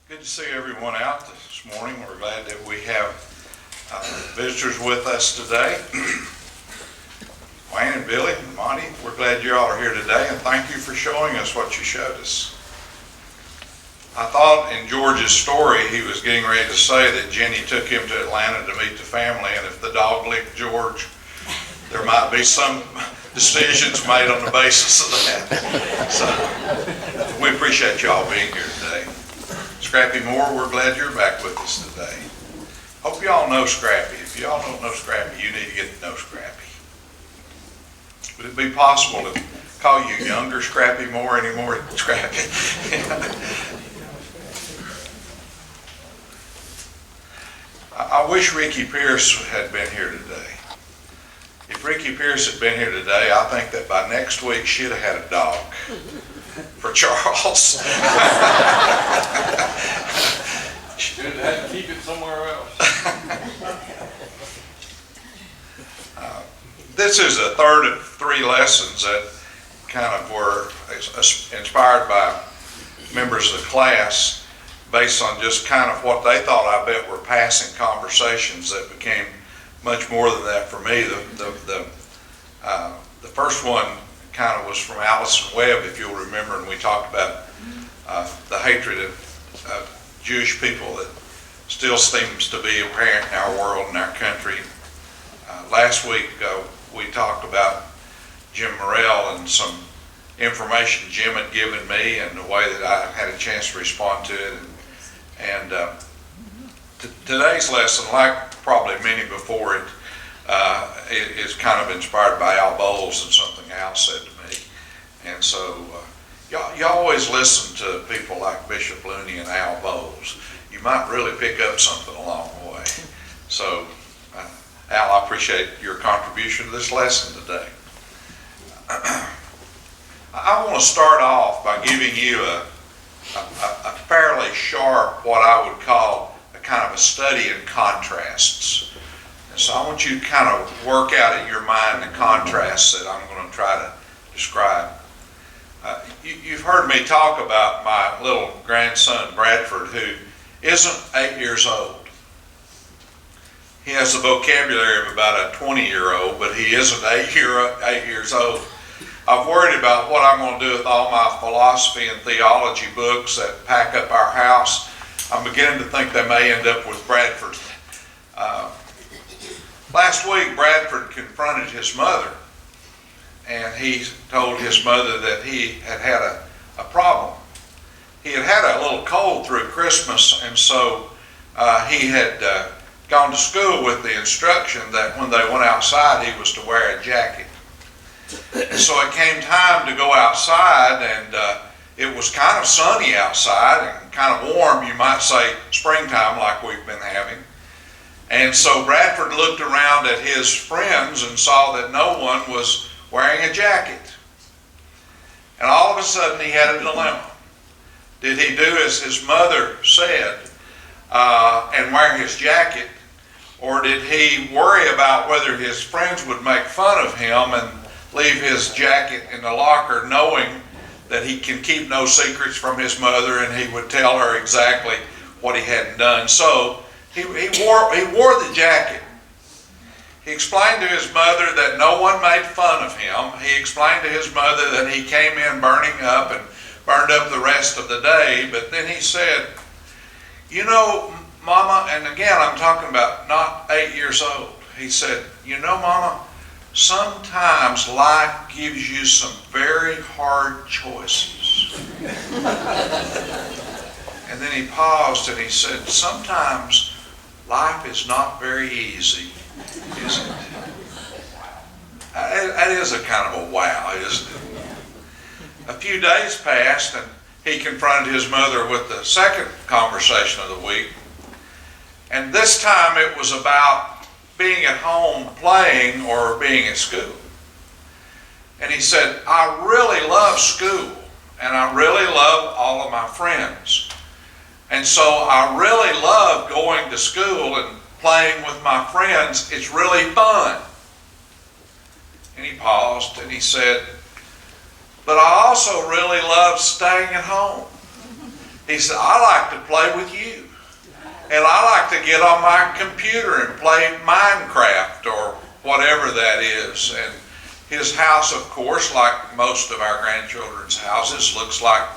Good to see everyone out this morning. We're glad that we have visitors with us today. Wayne and Billy and Monty, we're glad you all are here today, and thank you for showing us what you showed us. I thought in George's story he was getting ready to say that Jenny took him to Atlanta to meet the family, and if the dog licked George, there might be some decisions made on the basis of that. So we appreciate you all being here today. Scrappy Moore, we're glad you're back with us today. Hope you all know Scrappy. If you all don't know Scrappy, you need to get to know Scrappy. Would it be possible to call you younger Scrappy Moore anymore than Scrappy? I wish Ricky Pierce had been here today. If Ricky Pierce had been here today, I think that by next week she'd have had a dog for Charles. Should have to keep it somewhere else. This is the third of three lessons that kind of were inspired by members of the class based on just kind of what they thought, I bet, were passing conversations that became much more than that for me. The first one kind of was from Allison Webb, if you'll remember, and we talked about the hatred of Jewish people that still seems to be apparent in our world and our country. Last week we talked about Jim Morrell and some information Jim had given me and the way that I had a chance to respond to it. And today's lesson, like probably many before it, is kind of inspired by Al Bowles and something Al said to me. And so you always listen to people like Bishop Looney and Al Bowles. You might really pick up something along the way. So Al, I appreciate your contribution to this lesson today. I want to start off by giving you a fairly sharp, what I would call a kind of a study in contrasts. And so I want you to kind of work out in your mind the contrasts that I'm going to try to describe. You've heard me talk about my little grandson Bradford, who isn't 8 years old. He has the vocabulary of about a 20-year-old, but he isn't 8 years old. I've worried about what I'm going to do with all my philosophy and theology books that pack up our house. I'm beginning to think they may end up with Bradford. Last week, Bradford confronted his mother, and he told his mother that he had had a problem. He had had a little cold through Christmas, and so he had gone to school with the instruction that when they went outside, he was to wear a jacket. And so it came time to go outside, and it was kind of sunny outside and kind of warm, you might say springtime like we've been having. And so Bradford looked around at his friends and saw that no one was wearing a jacket. And all of a sudden he had a dilemma. Did he do as his mother said and wear his jacket, or did he worry about whether his friends would make fun of him and leave his jacket in the locker, knowing that he can keep no secrets from his mother and he would tell her exactly what he hadn't done? So he wore the jacket. He explained to his mother that no one made fun of him. He explained to his mother that he came in burning up and burned up the rest of the day. But then he said, you know, Mama, and again I'm talking about not 8 years old. He said, you know, Mama, sometimes life gives you some very hard choices. And then he paused and he said, sometimes life is not very easy, is it? That is a kind of a wow, isn't it? A few days passed and he confronted his mother with the second conversation of the week. And this time it was about being at home playing or being at school. And he said, I really love school and I really love all of my friends. And so I really love going to school and playing with my friends. It's really fun. And he paused and he said, but I also really love staying at home. He said, I like to play with you. And I like to get on my computer and play Minecraft or whatever that is. And his house, of course, like most of our grandchildren's houses, looks like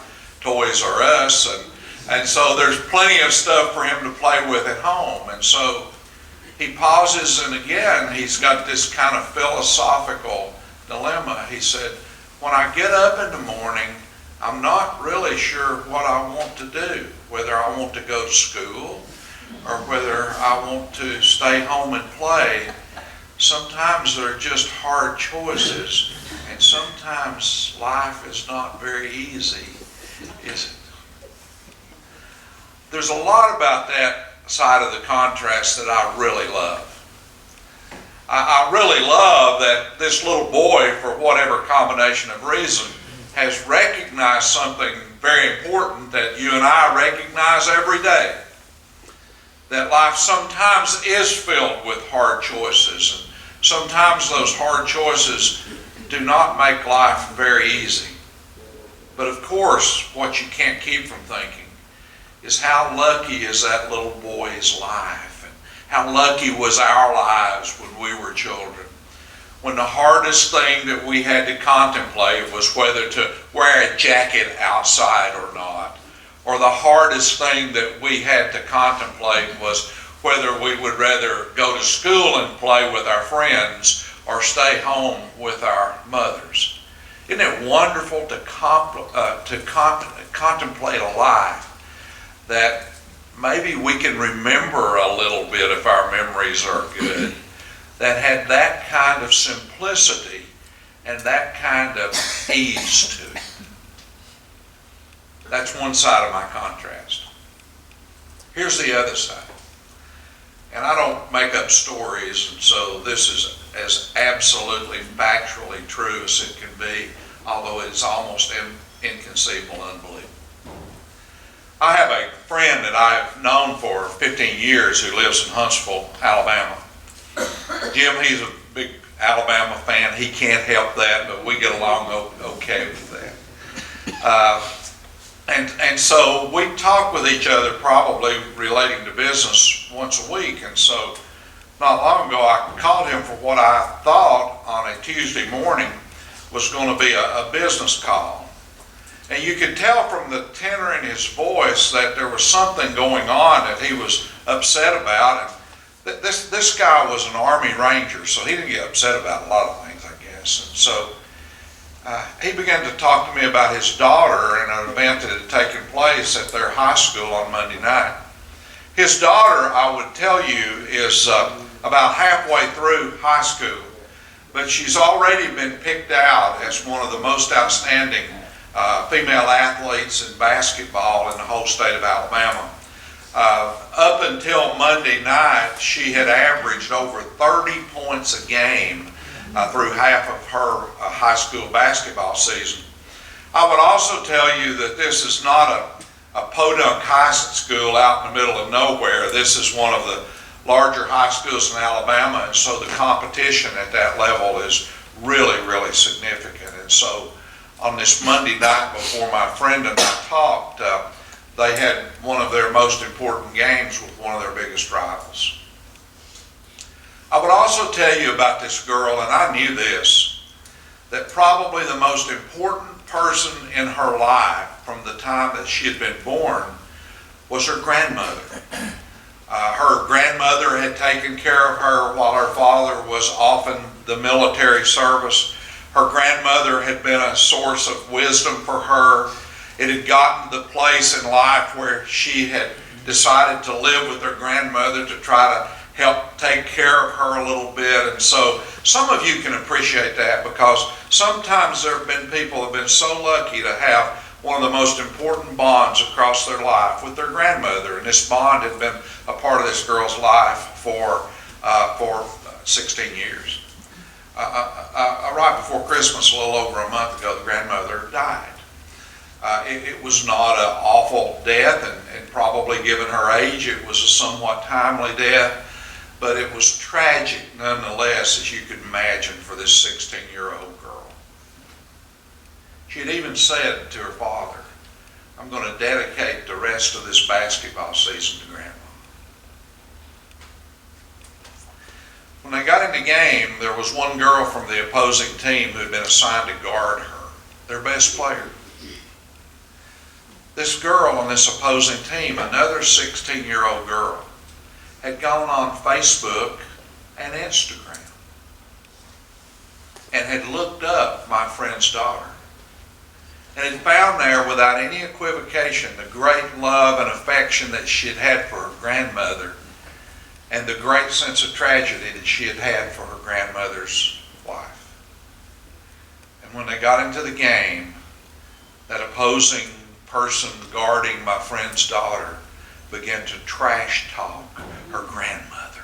Toys R Us. And so there's plenty of stuff for him to play with at home. And so he pauses, and again, he's got this kind of philosophical dilemma. He said, when I get up in the morning, I'm not really sure what I want to do, whether I want to go to school or whether I want to stay home and play. Sometimes they're just hard choices, and sometimes life is not very easy, is it? There's a lot about that side of the contrast that I really love. I really love that this little boy, for whatever combination of reason, has recognized something very important that you and I recognize every day. That life sometimes is filled with hard choices, and sometimes those hard choices do not make life very easy. But of course, what you can't keep from thinking is how lucky is that little boy's life, and how lucky was our lives when we were children. When the hardest thing that we had to contemplate was whether to wear a jacket outside or not. Or the hardest thing that we had to contemplate was whether we would rather go to school and play with our friends or stay home with our mothers. Isn't it wonderful to contemplate a life that maybe we can remember a little bit if our memories are good, that had that kind of simplicity and that kind of ease to it? That's one side of my contrast. Here's the other side. And I don't make up stories, and so this is as absolutely factually true as it can be, although it's almost inconceivable and unbelievable. I have a friend that I've known for 15 years who lives in Huntsville, Alabama. Jim, he's a big Alabama fan. He can't help that, but we get along okay with that. And so we talk with each other, probably relating to business, once a week. And so not long ago, I called him for what I thought on a Tuesday morning was going to be a business call. And you could tell from the tenor in his voice that there was something going on that he was upset about. And this guy was an Army Ranger, so he didn't get upset about a lot of things, I guess. And so he began to talk to me about his daughter and an event that had taken place at their high school on Monday night. His daughter, I would tell you, is about halfway through high school, but she's already been picked out as one of the most outstanding female athletes in basketball in the whole state of Alabama. Up until Monday night, she had averaged over 30 points a game through half of her high school basketball season. I would also tell you that this is not a podunk high school out in the middle of nowhere. This is one of the larger high schools in Alabama, and so the competition at that level is really, really significant. And so on this Monday night before my friend and I talked, they had one of their most important games with one of their biggest rivals. I would also tell you about this girl, and I knew this, that probably the most important person in her life from the time that she had been born was her grandmother. Her grandmother had taken care of her while her father was off in the military service. Her grandmother had been a source of wisdom for her. It had gotten to the place in life where she had decided to live with her grandmother to try to help take care of her a little bit. And so some of you can appreciate that, because sometimes there have been people who have been so lucky to have one of the most important bonds across their life with their grandmother. And this bond had been a part of this girl's life for 16 years. Right before Christmas, a little over a month ago, the grandmother died. It was not an awful death, and probably given her age, it was a somewhat timely death, but it was tragic nonetheless, as you could imagine, for this 16-year-old girl. She had even said to her father, I'm going to dedicate the rest of this basketball season to Grandma. When they got in the game, there was one girl from the opposing team who had been assigned to guard her, their best player. This girl on this opposing team, another 16-year-old girl, had gone on Facebook and Instagram and had looked up my friend's daughter and had found there without any equivocation the great love and affection that she had had for her grandmother and the great sense of tragedy that she had had for her grandmother's wife. And when they got into the game, that opposing person guarding my friend's daughter began to trash talk her grandmother.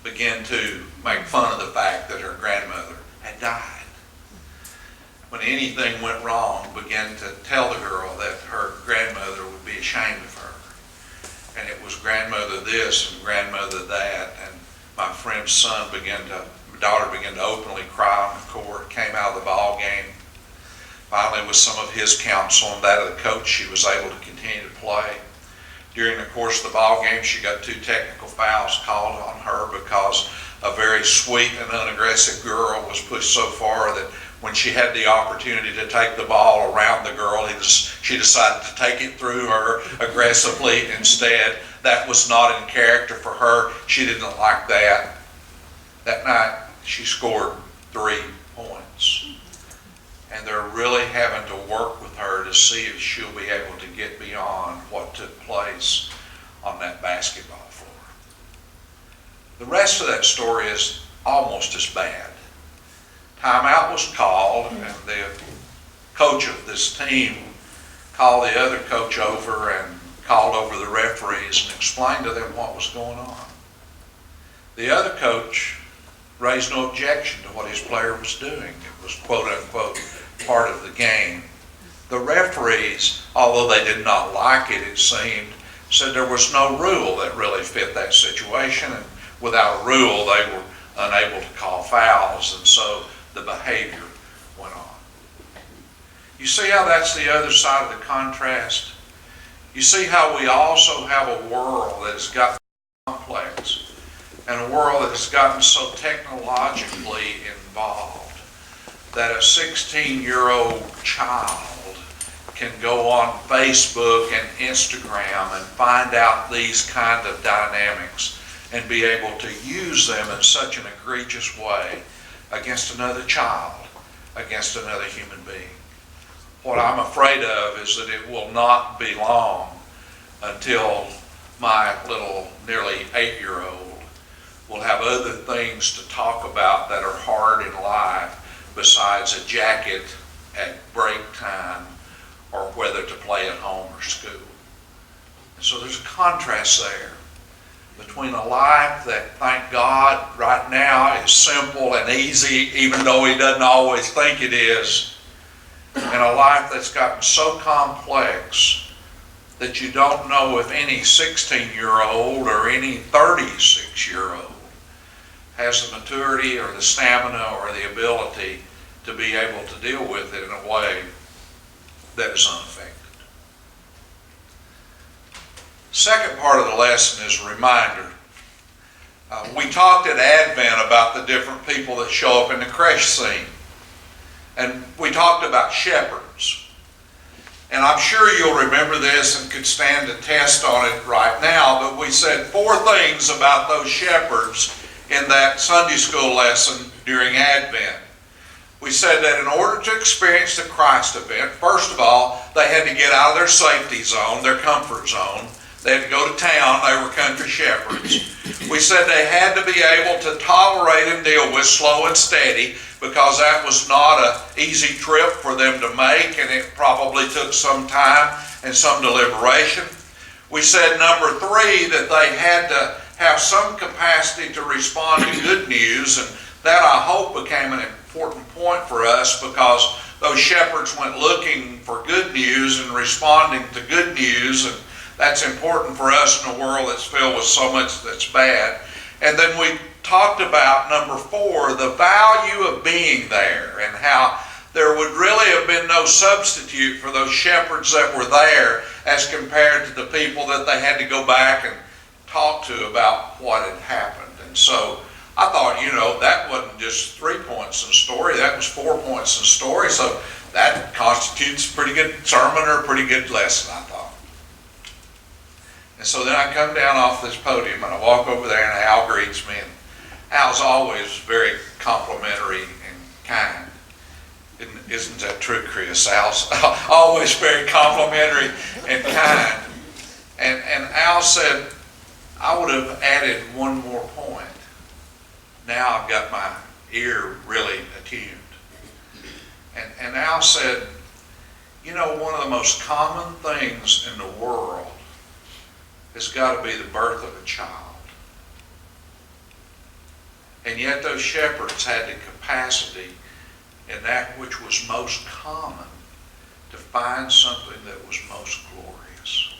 Began to make fun of the fact that her grandmother had died. When anything went wrong, began to tell the girl that her grandmother would be ashamed of her. And it was grandmother this and grandmother that. And my friend's daughter began to openly cry on the court, came out of the ball game. Finally, with some of his counsel and that of the coach, she was able to continue to play. During the course of the ball game, she got 2 technical fouls called on her because a very sweet and unaggressive girl was pushed so far that when she had the opportunity to take the ball around the girl, she decided to take it through her aggressively instead. That was not in character for her. She didn't like that. That night, she scored 3 points. And they're really having to work with her to see if she'll be able to get beyond what took place on that basketball floor. The rest of that story is almost as bad. Timeout was called, and the coach of this team called the other coach over and called over the referees and explained to them what was going on. The other coach raised no objection to what his player was doing. It was quote unquote part of the game. The referees, although they did not like it, it seemed, said there was no rule that really fit that situation, and without a rule they were unable to call fouls, and so the behavior went on. You see how that's the other side of the contrast? You see how we also have a world that has gotten complex and a world that has gotten so technologically involved that a 16-year-old child can go on Facebook and Instagram and find out these kind of dynamics and be able to use them in such an egregious way against another child, against another human being. What I'm afraid of is that it will not be long until my little nearly 8-year-old will have other things to talk about that are hard in life besides a jacket at break time or whether to play at home or school. And so there's a contrast there between a life that, thank God, right now is simple and easy, even though he doesn't always think it is, and a life that's gotten so complex that you don't know if any 16-year-old or any 36-year-old has the maturity or the stamina or the ability to be able to deal with it in a way that is unaffected. Second part of the lesson is a reminder. We talked at Advent about the different people that show up in the creche scene. And we talked about shepherds. And I'm sure you'll remember this and could stand a test on it right now, but we said 4 things about those shepherds in that Sunday school lesson during Advent. We said that in order to experience the Christ event, first of all, they had to get out of their safety zone, their comfort zone. They had to go to town. They were country shepherds. We said they had to be able to tolerate and deal with slow and steady, because that was not an easy trip for them to make, and it probably took some time and some deliberation. We said, number 3, that they had to have some capacity to respond to good news, and that, I hope, became an important point for us, because those shepherds went looking for good news and responding to good news, and that's important for us in a world that's filled with so much that's bad. And then we talked about, number 4, the value of being there, and how there would really have been no substitute for those shepherds that were there as compared to the people that they had to go back and talk to about what had happened. And so I thought, that wasn't just 3 points in the story, that was 4 points in the story, so that constitutes a pretty good sermon or a pretty good lesson, I thought. And so then I come down off this podium and I walk over there and Al greets me, and Al's always very complimentary and kind. Isn't that true, Chris? Al's always very complimentary and kind. And Al said, I would have added one more point. Now I've got my ear really attuned. And Al said, one of the most common things in the world has got to be the birth of a child. And yet those shepherds had the capacity in that which was most common to find something that was most glorious.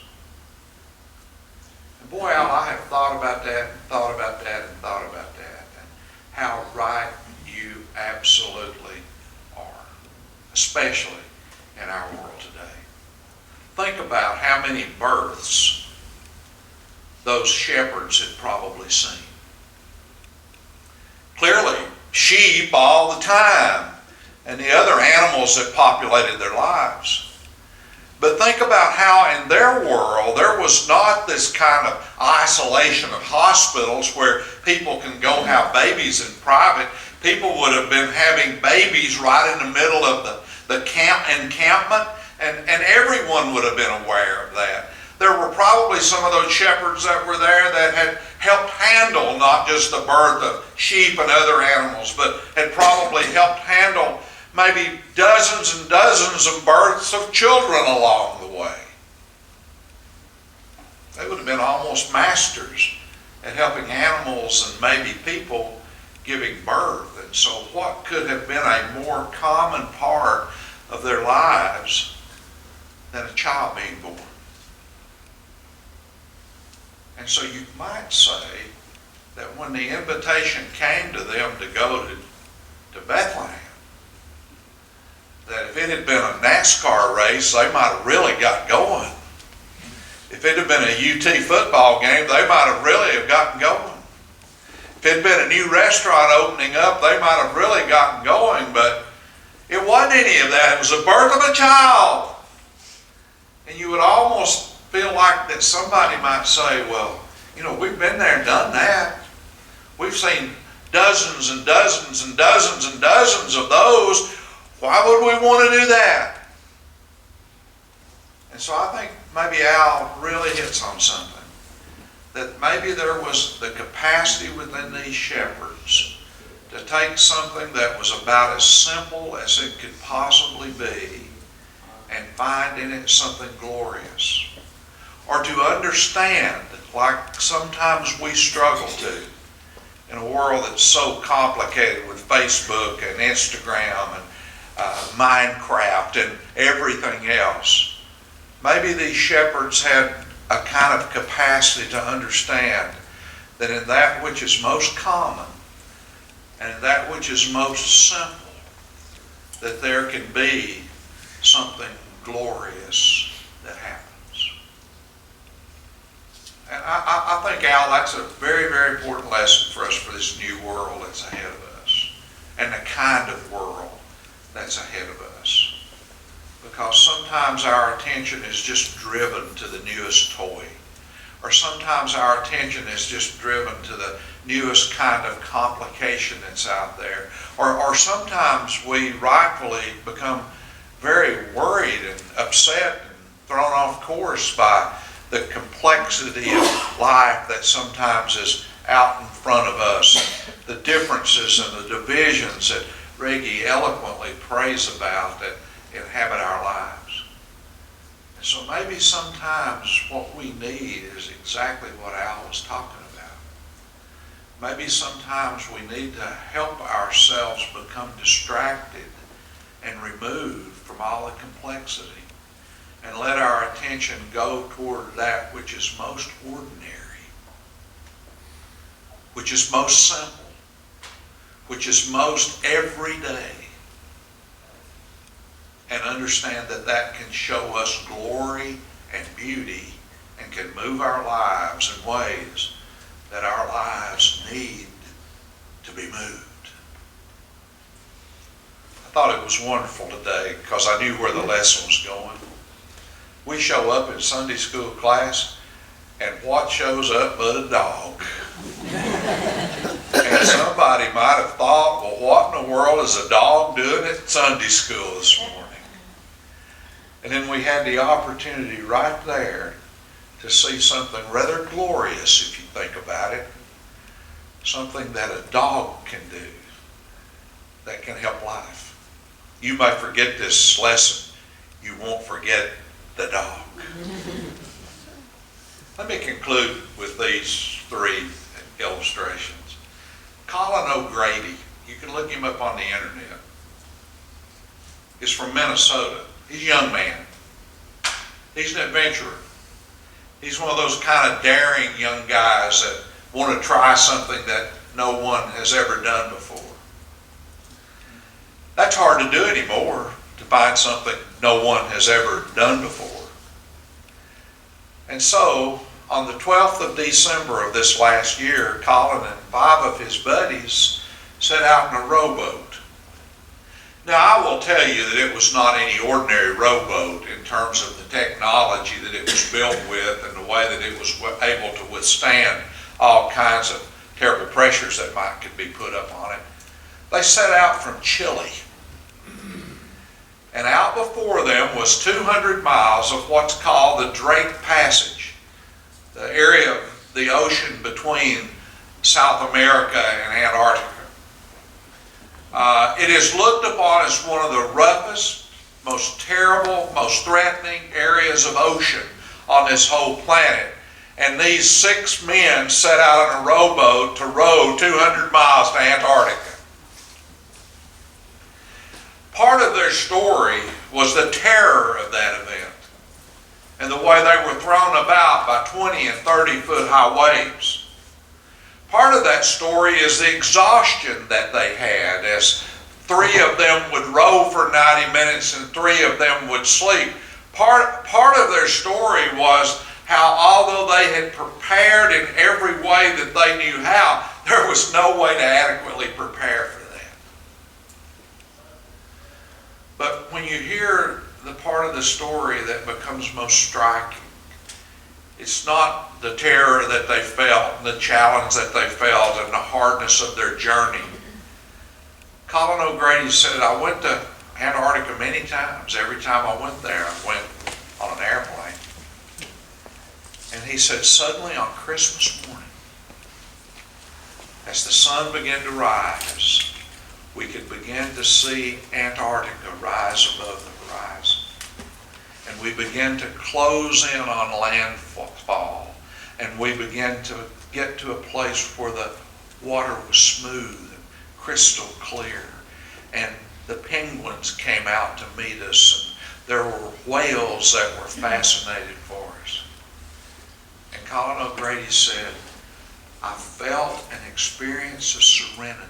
And boy, Al, I have thought about that and thought about that and thought about that, and how right you absolutely are, especially in our world today. Think about how many births those shepherds had probably seen. Clearly, sheep all the time, and the other animals that populated their lives. But think about how in their world there was not this kind of isolation of hospitals where people can go have babies in private. People would have been having babies right in the middle of the encampment, and everyone would have been aware of that. There were probably some of those shepherds that were there that had helped handle not just the birth of sheep and other animals, but had probably helped handle maybe dozens and dozens of births of children along the way. They would have been almost masters at helping animals and maybe people giving birth. And so what could have been a more common part of their lives than a child being born? And so you might say that when the invitation came to them to go to Bethlehem, that if it had been a NASCAR race, they might have really got going. If it had been a UT football game, they might have really have gotten going. If it had been a new restaurant opening up, they might have really gotten going, but it wasn't any of that. It was the birth of a child. And you would almost feel like that somebody might say, well, we've been there and done that. We've seen dozens and dozens and dozens and dozens of those. Why would we want to do that? And so I think maybe Al really hits on something. That maybe there was the capacity within these shepherds to take something that was about as simple as it could possibly be and find in it something glorious. Or to understand, like sometimes we struggle to, in a world that's so complicated with Facebook and Instagram and Minecraft and everything else. Maybe these shepherds had a kind of capacity to understand that in that which is most common and in that which is most simple, that there can be something glorious that happens. And I think, Al, that's a very, very important lesson for us for this new world that's ahead of us, and the kind of world that's ahead of us. Because sometimes our attention is just driven to the newest toy, or sometimes our attention is just driven to the newest kind of complication that's out there, or sometimes we rightfully become very worried and upset and thrown off course by the complexity of life that sometimes is out in front of us, the differences and the divisions that Reggie eloquently prays about that inhabit our lives. And so maybe sometimes what we need is exactly what Al was talking about. Maybe sometimes we need to help ourselves become distracted and removed from all the complexity, and let our attention go toward that which is most ordinary, which is most simple, which is most everyday, and understand that that can show us glory and beauty and can move our lives in ways that our lives need to be moved. I thought it was wonderful today because I knew where the lesson was going. We show up in Sunday school class, and what shows up but a dog? And somebody might have thought, well, what in the world is a dog doing at Sunday school this morning? And then we had the opportunity right there to see something rather glorious, if you think about it. Something that a dog can do that can help life. You may forget this lesson. You won't forget the dog. Let me conclude with these three illustrations. Colin O'Grady, you can look him up on the internet, is from Minnesota. He's a young man. He's an adventurer. He's one of those kind of daring young guys that want to try something that no one has ever done before. That's hard to do anymore, to find something no one has ever done before. And so, on the 12th of December of this last year, Colin and 5 of his buddies set out in a rowboat. Now, I will tell you that it was not any ordinary rowboat in terms of the technology that it was built with and the way that it was able to withstand all kinds of terrible pressures that could be put up on it. They set out from Chile. And out before them was 200 miles of what's called the Drake Passage, the area of the ocean between South America and Antarctica. It is looked upon as one of the roughest, most terrible, most threatening areas of ocean on this whole planet. And these 6 men set out on a rowboat to row 200 miles to Antarctica. Part of their story was the terror of that event and the way they were thrown about by 20 and 30-foot high waves. Part of that story is the exhaustion that they had as 3 of them would row for 90 minutes and 3 of them would sleep. Part of their story was how although they had prepared in every way that they knew how, there was no way to adequately prepare for that. But when you hear the part of the story that becomes most striking, it's not the terror that they felt, and the challenge that they felt, and the hardness of their journey. Colin O'Grady said, I went to Antarctica many times. Every time I went there, I went on an airplane. And he said, suddenly on Christmas morning, as the sun began to rise, we could begin to see Antarctica rise above the horizon. And we began to close in on landfall. And we began to get to a place where the water was smooth and crystal clear. And the penguins came out to meet us. And there were whales that were fascinated for us. And Colin O'Grady said, I felt an experience of serenity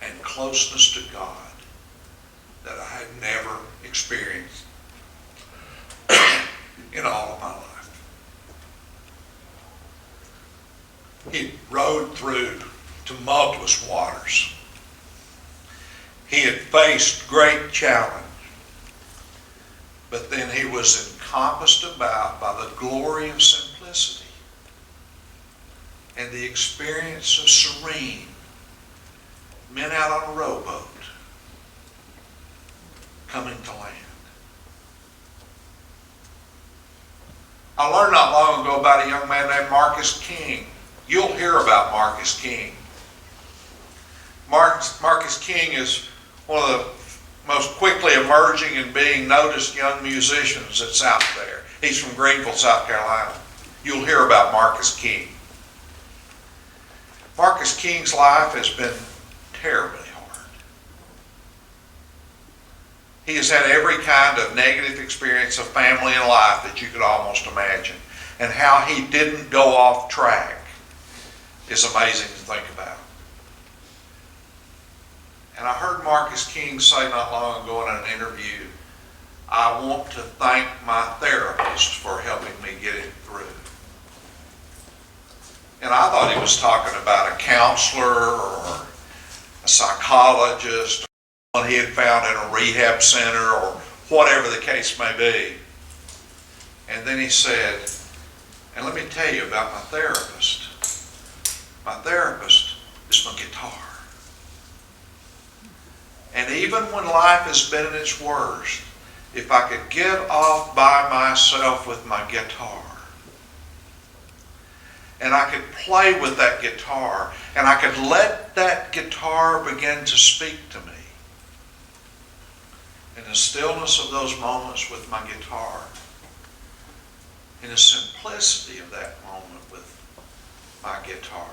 and closeness to God that I had never experienced in all of my life. He rode through tumultuous waters. He had faced great challenge, but then he was encompassed about by the glory of simplicity and the experience of serene men out on a rowboat coming to land. I learned not long ago about a young man named Marcus King. You'll hear about Marcus King. Marcus King is one of the most quickly emerging and being noticed young musicians that's out there. He's from Greenville, South Carolina. You'll hear about Marcus King. Marcus King's life has been terribly hard. He has had every kind of negative experience of family and life that you could almost imagine. And how he didn't go off track is amazing to think about. And And I heard Marcus King say not long ago in an interview, I want to thank my therapist for helping me get it through. And I thought he was talking about a counselor or a psychologist, or one he had found in a rehab center, or whatever the case may be. And then he said, and let me tell you about my therapist. My therapist is my guitar. And even when life has been at its worst, if I could get off by myself with my guitar, and I could play with that guitar, and I could let that guitar begin to speak to me, in the stillness of those moments with my guitar, in the simplicity of that moment with my guitar,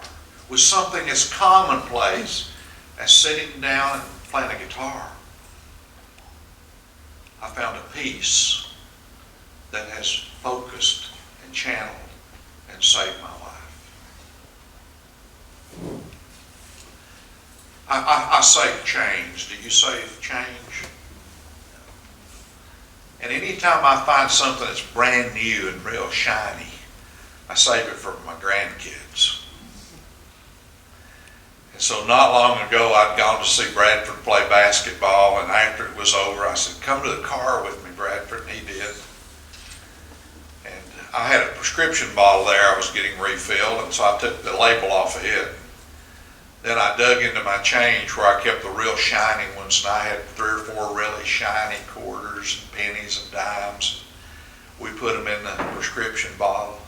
with something as commonplace as sitting down and playing a guitar, I found a peace that has focused and channeled and saved my life. I save change. Do you save change? And anytime I find something that's brand new and real shiny, I save it for my grandkids. And so not long ago, I'd gone to see Bradford play basketball, and after it was over, I said, come to the car with me, Bradford, and he did. And I had a prescription bottle there I was getting refilled, and so I took the label off of it. Then I dug into my change where I kept the real shiny ones, and I had 3 or 4 really shiny quarters and pennies and dimes. We put them in the prescription bottle.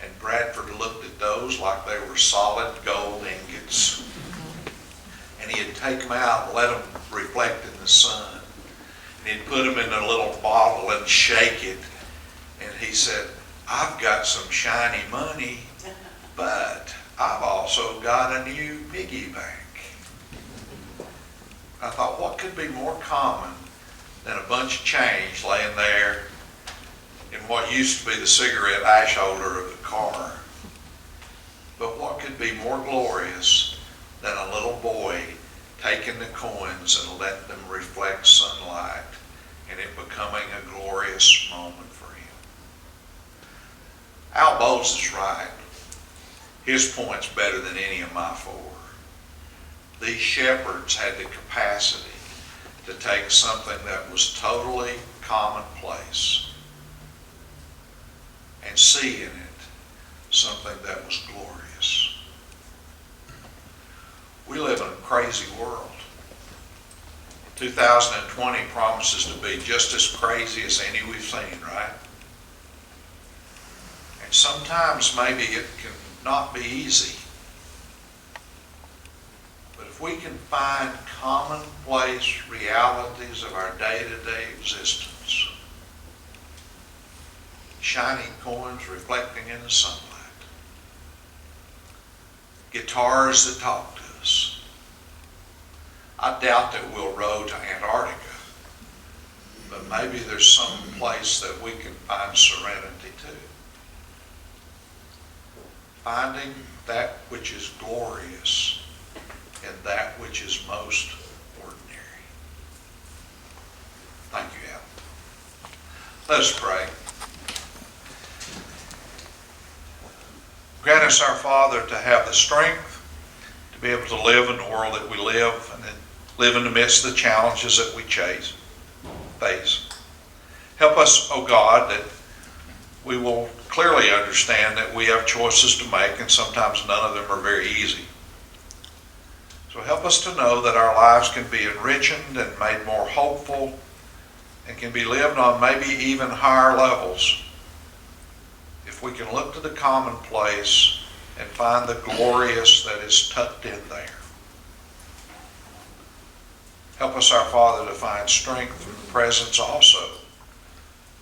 And Bradford looked at those like they were solid gold ingots. And he'd take them out and let them reflect in the sun. And he'd put them in a little bottle and shake it. And he said, I've got some shiny money, but I've also got a new piggy bank. I thought, what could be more common than a bunch of change laying there in what used to be the cigarette ash holder of the car? But what could be more glorious than a little boy taking the coins and letting them reflect sunlight and it becoming a glorious moment for him? Al Bowles is right. His point's better than any of my 4. These shepherds had the capacity to take something that was totally commonplace and see in it something that was glorious. We live in a crazy world. 2020 promises to be just as crazy as any we've seen, right? And sometimes maybe it can not be easy. But if we can find commonplace realities of our day-to-day existence, shining coins reflecting in the sunlight, guitars that talk to us, I doubt that we'll row to Antarctica, but maybe there's some place that we can find serenity too. Finding that which is glorious in that which is most ordinary. Thank you, Al. Let us pray. Grant us, our Father, to have the strength to be able to live in the world that we live and then live in the midst of the challenges that we face. Help us, O God, that we will clearly understand that we have choices to make, and sometimes none of them are very easy. So help us to know that our lives can be enriched and made more hopeful and can be lived on maybe even higher levels if we can look to the commonplace and find the glorious that is tucked in there. Help us, our Father, to find strength from the presence also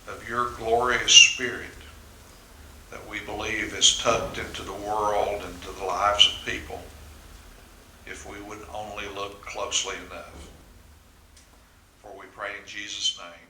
of your glorious Spirit that we believe is tucked into the world and to the lives of people if we would only look closely enough. For we pray in Jesus' name.